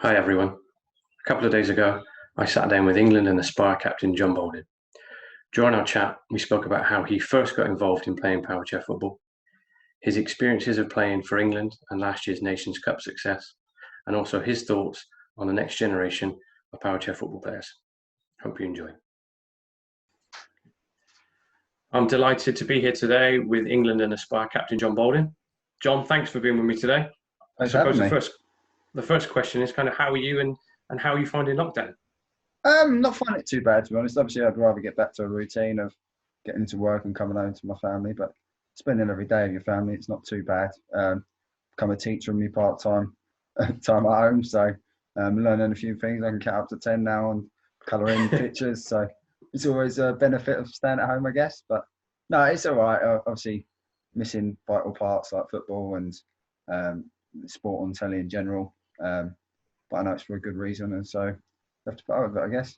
Hi everyone. A couple of days ago, I sat down with England and Aspire captain Jon Bolding. During our chat, we spoke about how he first got involved in playing Powerchair football, his experiences of playing for England and last year's Nations Cup success, and also his thoughts on the next generation of Powerchair football players. Hope you enjoy. I'm delighted to be here today with England and Aspire captain Jon Bolding. Jon, thanks for being with me today. Thanks for having me. The first question is kind of how are you and how are you finding lockdown? Not finding it too bad, to be honest. Obviously, I'd rather get back to a routine of getting into work and coming home to my family, but spending every day with your family, it's not too bad. Become a teacher in my part-time time at home, so learning a few things. I can count up to 10 now and colour in pictures, so it's always a benefit of staying at home, I guess. But no, it's all right. Obviously, missing vital parts like football and sport on telly in general. But I know it's for a good reason, and so I have to put up with it, I guess.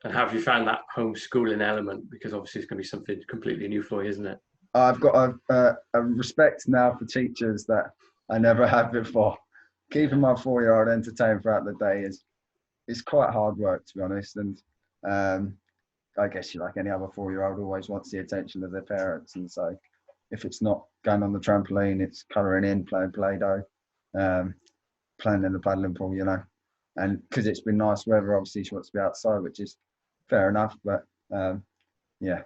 And how have you found that homeschooling element? Because obviously it's going to be something completely new for you, isn't it? I've got a respect now for teachers that I never had before. Keeping my 4-year-old entertained throughout the day is quite hard work, to be honest. And I guess like any other 4-year-old always wants the attention of their parents. And so if it's not going on the trampoline, it's colouring in, playing Play-Doh, playing in the paddling pool, and because it's been nice weather, obviously she wants to be outside, which is fair enough, but yeah,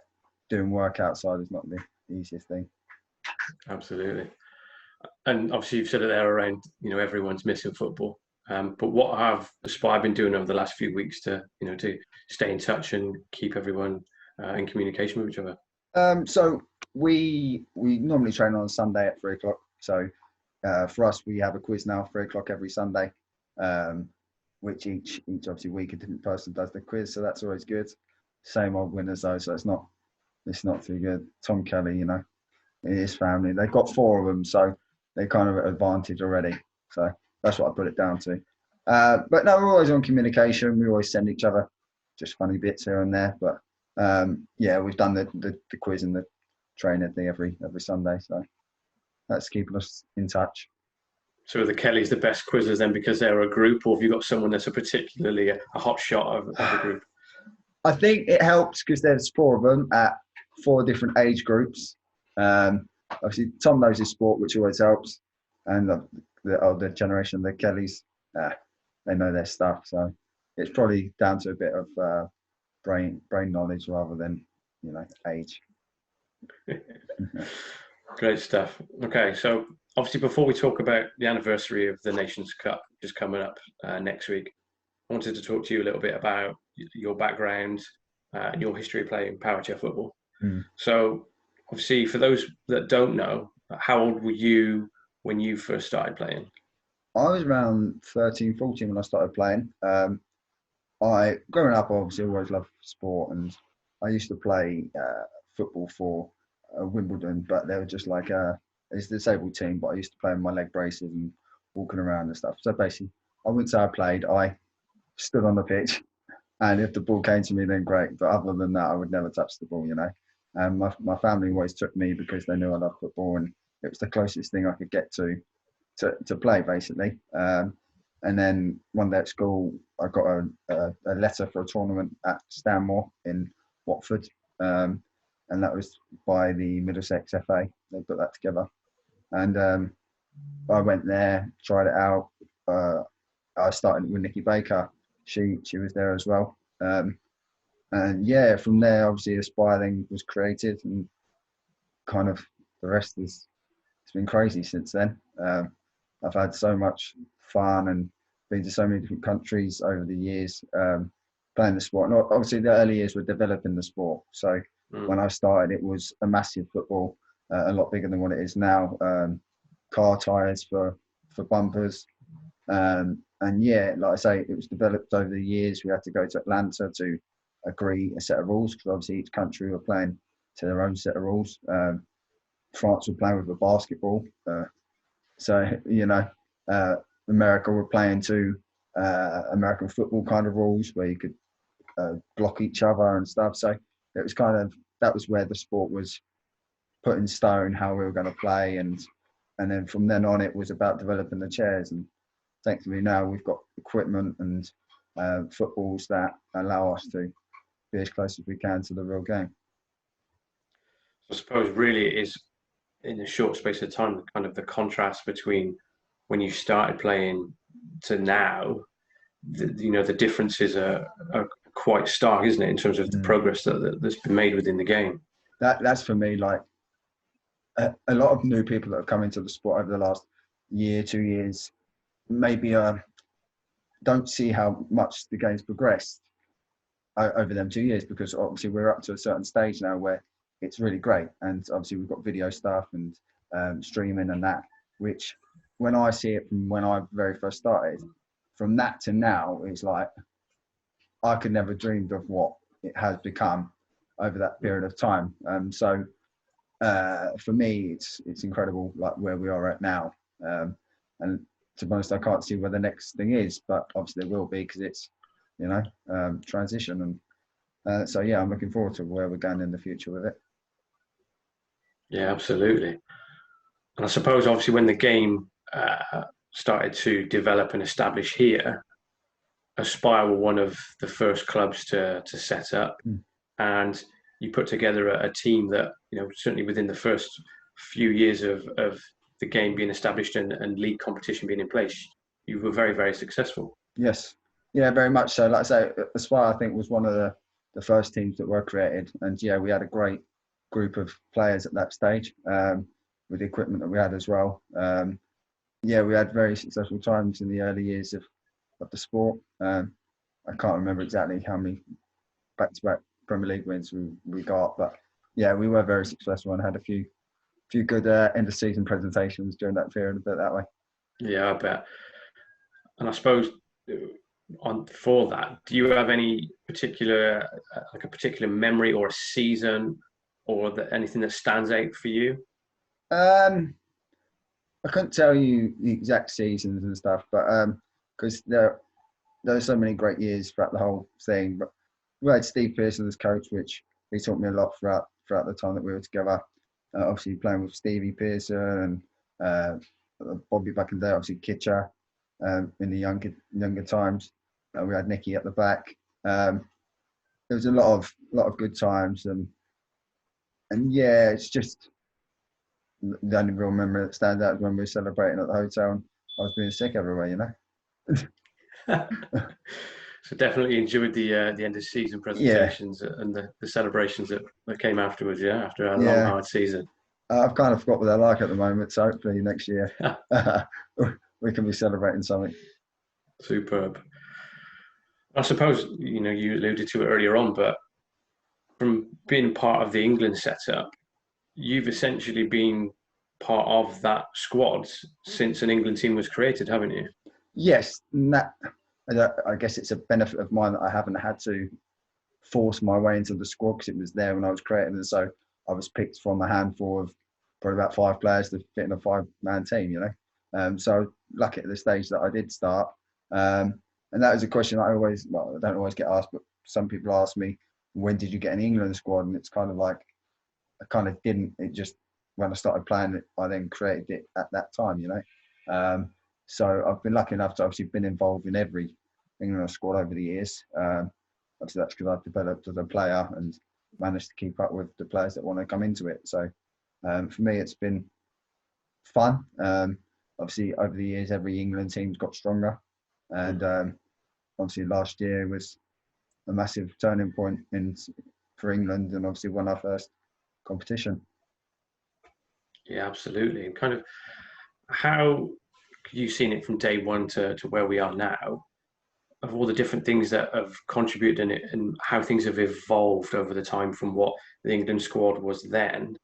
doing work outside is not the easiest thing. Absolutely. And obviously you've said it there around, everyone's missing football, but what have Aspire been doing over the last few weeks to stay in touch and keep everyone in communication with each other? So we normally train on a Sunday at 3 o'clock, so for us, we have a quiz now, 3 o'clock every Sunday, which each obviously week a different person does the quiz, so that's always good. Same old winners though, so it's not too good. Tom Kelly, his family, they've got 4 of them, so they're kind of at advantage already. So that's what I put it down to. But no, we're always on communication. We always send each other just funny bits here and there. But yeah, we've done the quiz and the training thing every Sunday, so that's keeping us in touch. So are the Kellys the best quizzers then because they're a group, or have you got someone that's particularly a hot shot of the group? I think it helps because there's 4 of them at 4 different age groups. Obviously, Tom knows his sport, which always helps, and the older generation, the Kellys, they know their stuff. So it's probably down to a bit of brain knowledge rather than age. Great stuff. Okay, so obviously before we talk about the anniversary of the Nations Cup, which is coming up next week, I wanted to talk to you a little bit about your background and your history of playing Powerchair football. So obviously for those that don't know, how old were you when you first started playing? I was around 13, 14 when I started playing. Growing up, I obviously always loved sport, and I used to play football for Wimbledon, but they were just like it's a disabled team, but I used to play in my leg braces and walking around and stuff. So basically, I wouldn't say I played. I stood on the pitch, and if the ball came to me, then great. But other than that, I would never touch the ball, And my family always took me because they knew I loved football, and it was the closest thing I could get to play, basically. And then one day at school, I got a letter for a tournament at Stanmore in Watford. And that was by the Middlesex FA. They put that together. And I went there, tried it out. I started with Nikki Baker. She was there as well. And yeah, from there, obviously, Aspiring was created, and kind of the rest it's been crazy since then. I've had so much fun and been to so many different countries over the years playing the sport. And obviously, the early years were developing the sport. So when I started, it was a massive football, a lot bigger than what it is now. Car tyres for bumpers. And yeah, like I say, it was developed over the years. We had to go to Atlanta to agree a set of rules, because obviously each country were playing to their own set of rules. France were playing with a basketball. So, America were playing to American football kind of rules where you could block each other and stuff. So it was that was where the sport was put in stone, how we were going to play. And then from then on, it was about developing the chairs. And thankfully now we've got equipment and footballs that allow us to be as close as we can to the real game. I suppose really it is in a short space of time, kind of the contrast between when you started playing to now. The differences are quite stark, isn't it, in terms of the progress that's been made within the game? That's for me, like a lot of new people that have come into the sport over the last year, 2 years, maybe don't see how much the game's progressed over them 2 years, because obviously we're up to a certain stage now where it's really great, and obviously we've got video stuff and streaming and that, which when I see it from when I very first started, from that to now, it's like I could never dreamed of what it has become over that period of time. So for me, it's incredible, like where we are at now. And to be honest, I can't see where the next thing is, but obviously there will be, because it's transition, and so yeah, I'm looking forward to where we're going in the future with it. Yeah, absolutely. And I suppose obviously when the game started to develop and establish here, Aspire were one of the first clubs to set up, and you put together a team that, certainly within the first few years of the game being established and league competition being in place, you were very, very successful. Yes, yeah, very much so. Like I say, Aspire, I think, was one of the first teams that were created, and yeah, we had a great group of players at that stage, with the equipment that we had as well. Yeah, we had very successful times in the early years of the sport. I can't remember exactly how many back-to-back Premier League wins we got, but yeah, we were very successful and had a few good end of season presentations during that period, a bit that way. Yeah, I bet. And I suppose for that, do you have any particular a particular memory or a season or anything that stands out for you? I couldn't tell you the exact seasons and stuff, but because there are so many great years throughout the whole thing. But we had Steve Pearson as coach, which he taught me a lot throughout the time that we were together. Obviously playing with Stevie Pearson and Bobby back in the day, obviously Kitcher in the younger times. We had Nicky at the back. There was a lot of good times, and yeah, it's just the only real memory that stands out is when we were celebrating at the hotel and I was being sick everywhere, So definitely enjoyed the end of season presentations, and the celebrations that came afterwards. Yeah, after a long hard season. I've kind of forgot what they're like at the moment, so hopefully next year we can be celebrating something. Superb. I suppose you alluded to it earlier on, but from being part of the England setup, you've essentially been part of that squad since an England team was created, haven't you? Yes, I guess it's a benefit of mine that I haven't had to force my way into the squad, because it was there when I was created, and so I was picked from a handful of probably about 5 players to fit in a 5-man team. So lucky at the stage that I did start, and that was a question I don't always get asked, but some people ask me, when did you get an England squad? And it's kind of like I kind of didn't. It just, when I started playing it, I then created it at that time. So I've been lucky enough to obviously been involved in every England squad over the years. Obviously that's because I've developed as a player and managed to keep up with the players that want to come into it. So for me, it's been fun. Obviously over the years, every England team's got stronger, and obviously last year was a massive turning point for England, and obviously won our first competition. Yeah, absolutely. And kind of how you've seen it from day one to where we are now, of all the different things that have contributed in it and how things have evolved over the time from what the England squad was then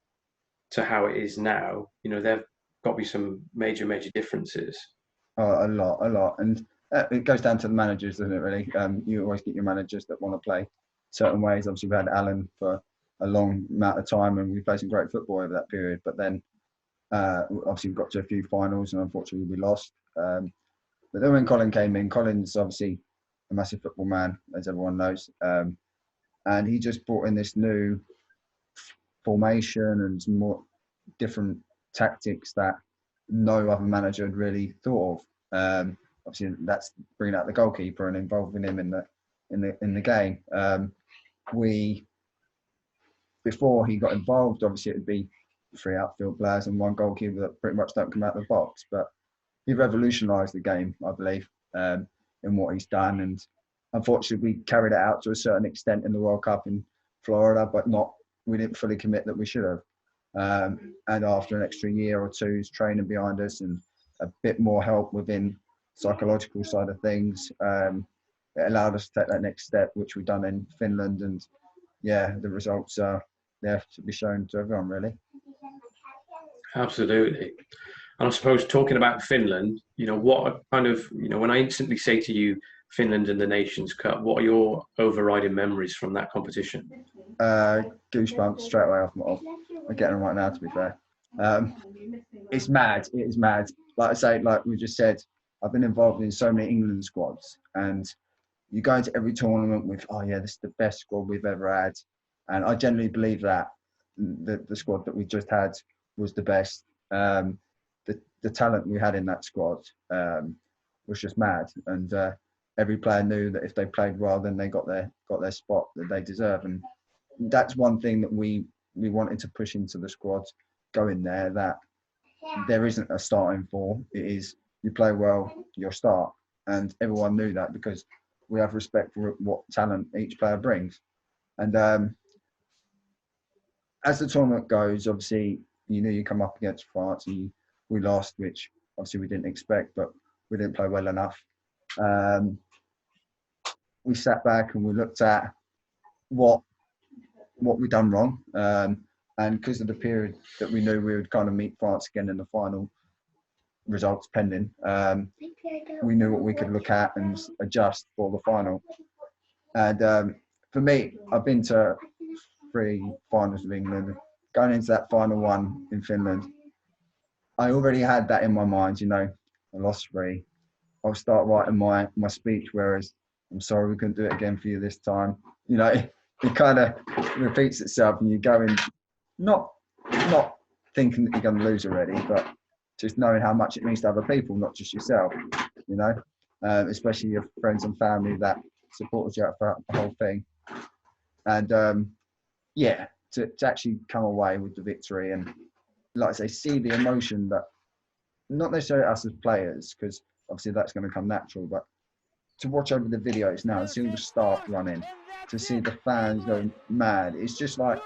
to how it is now. There've got to be some major differences. Oh, a lot. And it goes down to the managers, doesn't it, really? You always get your managers that want to play certain ways. Obviously, we had Alan for a long amount of time, and we played some great football over that period. But then, obviously, we got to a few finals, and unfortunately, we lost. But then when Colin came in, Colin's obviously a massive football man, as everyone knows. And he just brought in this new formation and some more different tactics that no other manager had really thought of. obviously that's bringing out the goalkeeper and involving him in the game. Before he got involved, obviously it would be 3 outfield players and 1 goalkeeper that pretty much don't come out of the box. But he revolutionised the game, I believe, in what he's done. And unfortunately, we carried it out to a certain extent in the World Cup in Florida, but we didn't fully commit that we should have. And after an extra year or two's training behind us and a bit more help within psychological side of things, it allowed us to take that next step, which we've done in Finland. And yeah, the results are there to be shown to everyone, really. Absolutely. And I suppose talking about Finland, what kind of, when I instantly say to you, Finland and the Nations Cup, what are your overriding memories from that competition? Goosebumps straight away off. I'm getting them right now, to be fair. It's mad. It is mad. Like I say, like we just said, I've been involved in so many England squads, and you go into every tournament with, oh yeah, this is the best squad we've ever had. And I generally believe that the squad that we just had was the best. The talent we had in that squad was just mad, and every player knew that if they played well, then they got their spot that they deserve. And that's one thing that we wanted to push into the squad going there, that there isn't a starting 4. It is, you play well, you'll start. And everyone knew that because we have respect for what talent each player brings. And as the tournament goes, obviously, you come up against France and we lost, which obviously we didn't expect, but we didn't play well enough. We sat back and we looked at what we'd done wrong. And because of the period that we knew we would kind of meet France again in the final, results pending, we knew what we could look at and adjust for the final. And for me, I've been to 3 finals of England. Going into that final one in Finland, I already had that in my mind, I lost 3. I'll start writing my speech, whereas I'm sorry we couldn't do it again for you this time. It kind of repeats itself, and you go in not thinking that you're going to lose already, but just knowing how much it means to other people, not just yourself, especially your friends and family that supported you throughout the whole thing. And to actually come away with the victory and, like I say, see the emotion that, not necessarily us as players, because obviously that's going to come natural, but to watch over the videos now and see all the staff running, to see the fans going mad. It's just like,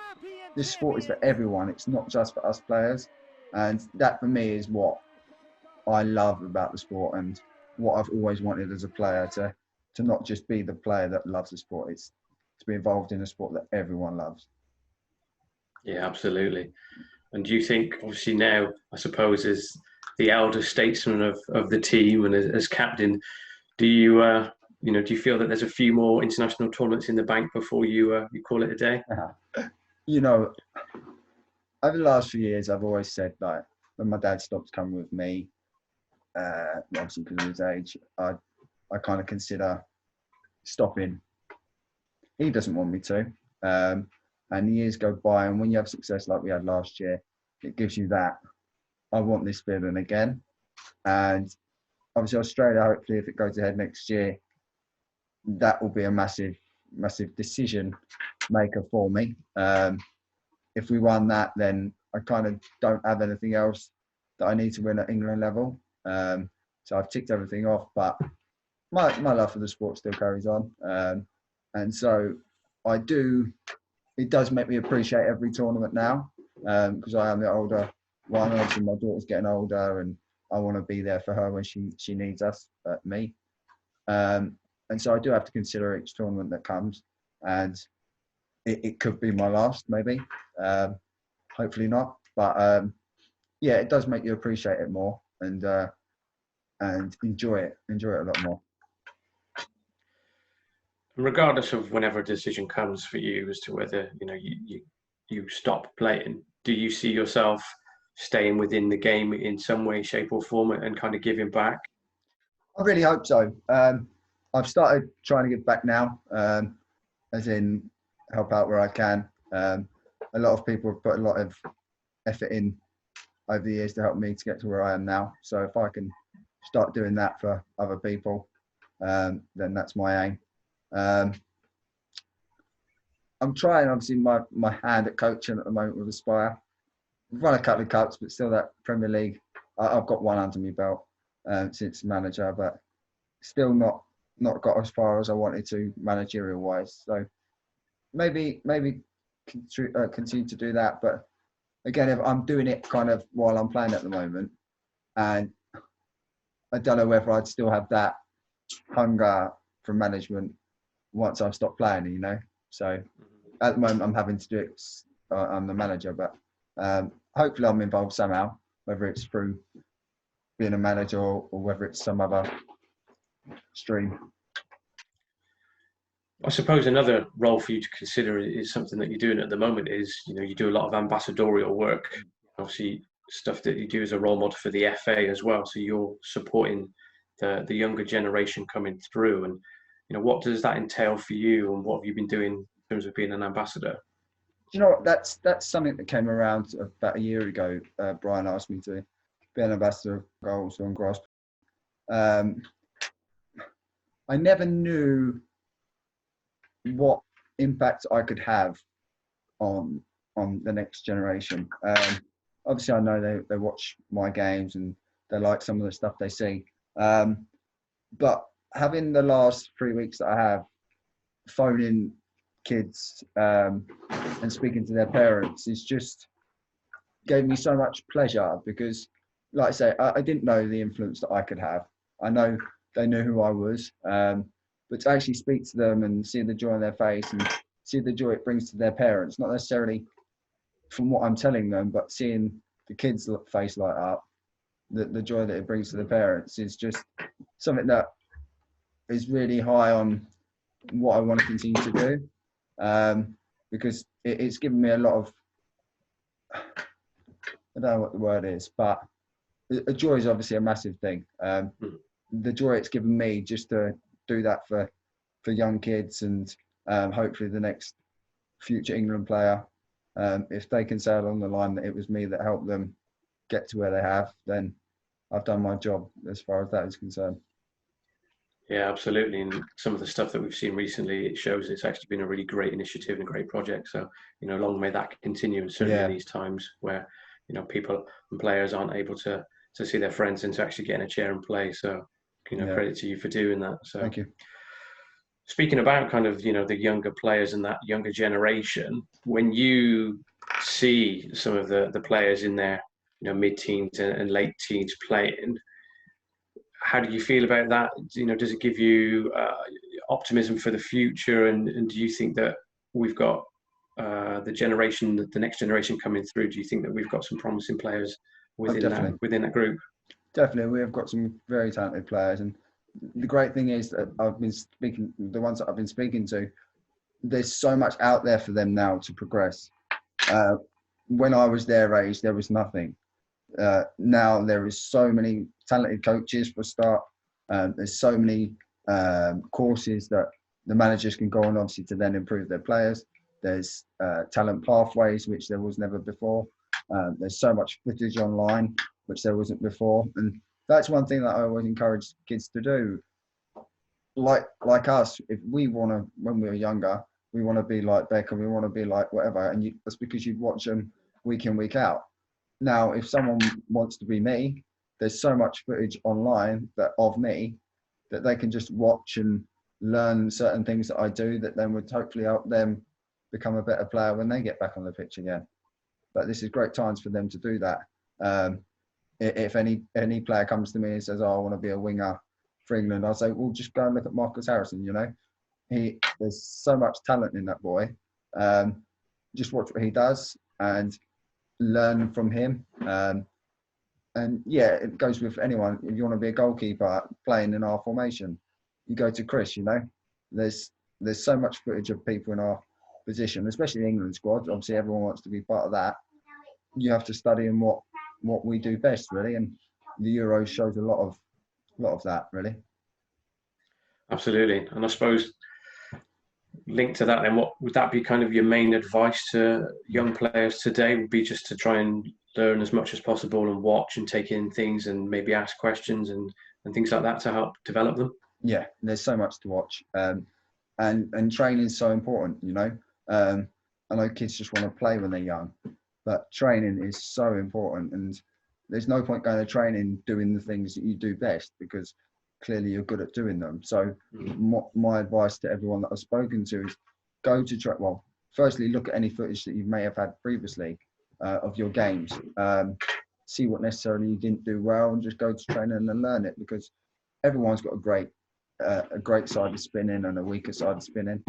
this sport is for everyone. It's not just for us players. And that for me is what I love about the sport, and what I've always wanted as a player, to not just be the player that loves the sport, it's to be involved in a sport that everyone loves. Yeah, absolutely. And do you think, obviously now, I suppose, as the elder statesman of the team and as captain, do you feel that there's a few more international tournaments in the bank before you call it a day? Over the last few years, I've always said, like, when my dad stopped coming with me, obviously because of his age, I kind of consider stopping. He doesn't want me to. And the years go by, and when you have success like we had last year, it gives you that, I want this feeling again. And obviously Australia, hopefully if it goes ahead next year, that will be a massive decision maker for me. If we won that, then I kind of don't have anything else that I need to win at England level. So I've ticked everything off, but my love for the sport still carries on. And so it does make me appreciate every tournament now, because I am the older one. Obviously my daughter's getting older, and I want to be there for her when she needs us, me. And so I do have to consider each tournament that comes, and it could be my last, maybe. Hopefully not, but it does make you appreciate it more and enjoy it a lot more. Regardless of whenever a decision comes for you as to whether you stop playing, do you see yourself staying within the game in some way, shape, or form and kind of giving back? I really hope so. I've started trying to give back now, as in help out where I can. A lot of people have put a lot of effort in over the years to help me to get to where I am now. So if I can start doing that for other people, then that's my aim. I'm trying, obviously, my hand at coaching at the moment with Aspire. We've won a couple of cups, but still that Premier League. I've got one under my belt since manager, but still not got as far as I wanted to managerial wise. So maybe continue to do that. But again, if I'm doing it kind of while I'm playing at the moment, and I don't know whether I'd still have that hunger for management once I've stopped playing, you know. So at the moment, I'm having to do it. I'm the manager, but hopefully I'm involved somehow, whether it's through being a manager or whether it's some other stream. I suppose another role for you to consider is something that you're doing at the moment is, you know, you do a lot of ambassadorial work, obviously stuff that you do as a role model for the FA as well. So you're supporting the younger generation coming through, and, you know, what does that entail for you, and what have you been doing in terms of being an ambassador? You know what, that's something that came around about a year ago. Brian asked me to be an ambassador of goals on grass. I never knew what impact I could have on the next generation. Obviously, I know they watch my games and they like some of the stuff they see. But having the last 3 weeks that I have, phoning kids and speaking to their parents, is just gave me so much pleasure, because, like I say, I didn't know the influence that I could have. I know they knew who I was, but to actually speak to them and see the joy on their face and see the joy it brings to their parents, not necessarily from what I'm telling them, but seeing the kids' face light up, the joy that it brings to the parents is just something that is really high on what I want to continue to do, because it's given me a lot of, I don't know what the word is, but a joy is obviously a massive thing. The joy it's given me just to do that for young kids, and hopefully the next future England player, if they can say along the line that it was me that helped them get to where they have, then I've done my job as far as that is concerned. Yeah, absolutely. And some of the stuff that we've seen recently, it shows it's actually been a really great initiative and a great project. So, you know, long may that continue, and certainly in these times where, you know, people and players aren't able to see their friends and to actually get in a chair and play. So, you know, credit to you for doing that. So thank you. Speaking about kind of, you know, the younger players and that younger generation, when you see some of the players in their, you know, mid-teens and late teens playing, how do you feel about that? You know, does it give you optimism for the future? And do you think that we've got the next generation coming through? Do you think that we've got some promising players within that group? Definitely, we have got some very talented players, and the great thing is that the ones that I've been speaking to, there's so much out there for them now to progress. When I was their age, there was nothing. Now there is so many talented coaches for a start. There's so many courses that the managers can go on, obviously, to then improve their players. There's talent pathways, which there was never before. There's so much footage online, which there wasn't before. And that's one thing that I always encourage kids to do. Like us, if we want to, when we were younger, we want to be like Beckham, we want to be like whatever. And that's because you'd watch them week in, week out. Now, if someone wants to be me, there's so much footage online of me that they can just watch and learn certain things that I do that then would hopefully help them become a better player when they get back on the pitch again. But this is great times for them to do that. If any player comes to me and says, "Oh, I want to be a winger for England," I'll say, "Well, just go and look at Marcus Harrison. You know, there's so much talent in that boy. Just watch what he does and learn from him." And yeah, it goes with anyone. If you want to be a goalkeeper playing in our formation, you go to Chris. You know, there's so much footage of people in our position, especially the England squad. Obviously, everyone wants to be part of that. You have to study in what we do best, really, and the Euros shows a lot of that, really. Absolutely. And I suppose linked to that, then, what would that be kind of your main advice to young players today? Would be just to try and learn as much as possible and watch and take in things and maybe ask questions and and things like that to help develop them? Yeah, there's so much to watch, and training is so important. I know kids just want to play when they're young, but training is so important, and there's no point going to training doing the things that you do best, because clearly you're good at doing them. So my advice to everyone that I've spoken to is go to train. Well, firstly, look at any footage that you may have had previously of your games. See what necessarily you didn't do well, and just go to training and learn it, because everyone's got a great side of spinning and a weaker side of spinning.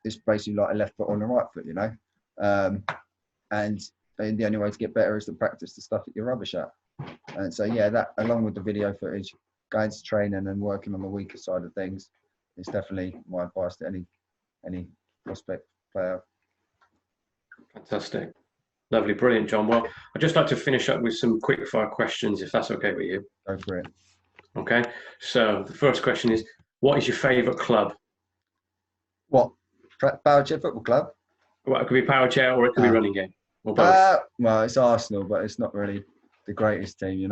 It's basically like a left foot on a right foot, and the only way to get better is to practice the stuff that you're rubbish at. And so, yeah, that along with the video footage, going to training and working on the weaker side of things is definitely my advice to any prospect player. Fantastic. Lovely. Brilliant, Jon. Well, I'd just like to finish up with some quick fire questions, if that's okay with you. Go for it. Okay. So the first question is, what is your favourite club? What? Powerchair Football Club? Well, it could be Powerchair or it could be Running Game, or both. Well, it's Arsenal, but it's not really the greatest team,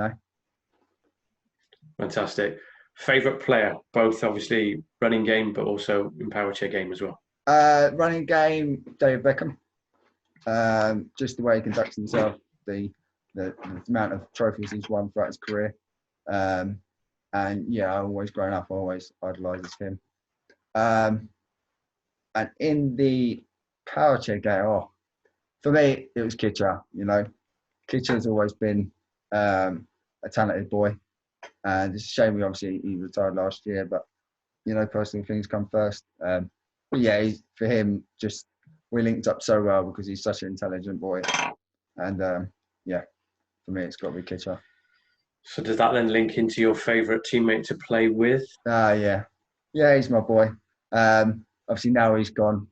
Fantastic. Favourite player, both obviously Running Game, but also in Powerchair game as well. Running Game, David Beckham. Just the way he conducts himself, the amount of trophies he's won throughout his career. And yeah, I've always grown up, I always idolised him. And in the Powerchair game, for me, it was Kitcher. Kitcher's always been a talented boy, and it's a shame he retired last year. But personal things come first. But yeah, for him, just we linked up so well because he's such an intelligent boy, and yeah, for me, it's got to be Kitcher. So does that then link into your favourite teammate to play with? Yeah, he's my boy. Obviously now he's gone,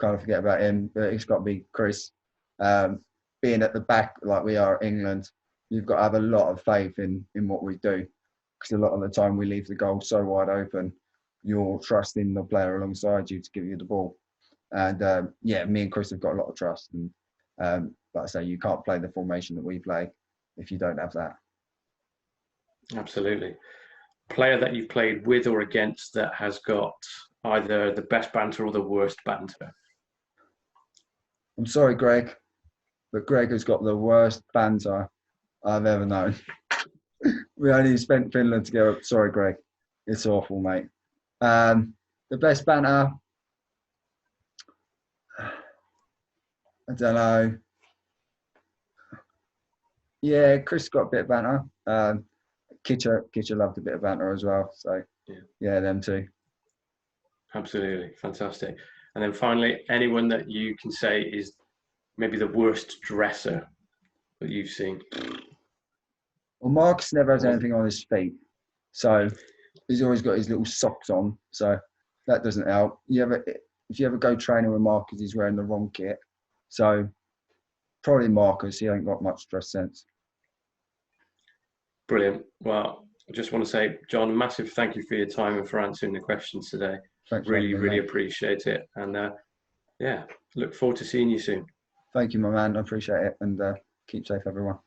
kind of forget about him, but it's got to be Chris. Being at the back like we are at England, you've got to have a lot of faith in what we do, because a lot of the time we leave the goal so wide open, you're trusting the player alongside you to give you the ball. And yeah, me and Chris have got a lot of trust, and like I say, you can't play the formation that we play if you don't have that. Absolutely. Player that you've played with or against that has got either the best banter or the worst banter? I'm sorry, Greg, but Greg has got the worst banter I've ever known. We only spent Finland together. Sorry, Greg. It's awful, mate. The best banter, I don't know. Yeah, Chris got a bit of banter. Kitcher loved a bit of banter as well. So yeah, them two. Absolutely. Fantastic. And then finally, anyone that you can say is maybe the worst dresser that you've seen? Well, Marcus never has anything on his feet, so he's always got his little socks on, so that doesn't help. If you ever go training with Marcus, he's wearing the wrong kit, so probably Marcus. He ain't got much dress sense. Brilliant. Well, I just want to say, Jon, massive thank you for your time and for answering the questions today. Thanks, really appreciate it, and yeah, look forward to seeing you soon. Thank you, my man. I appreciate it, and keep safe, everyone.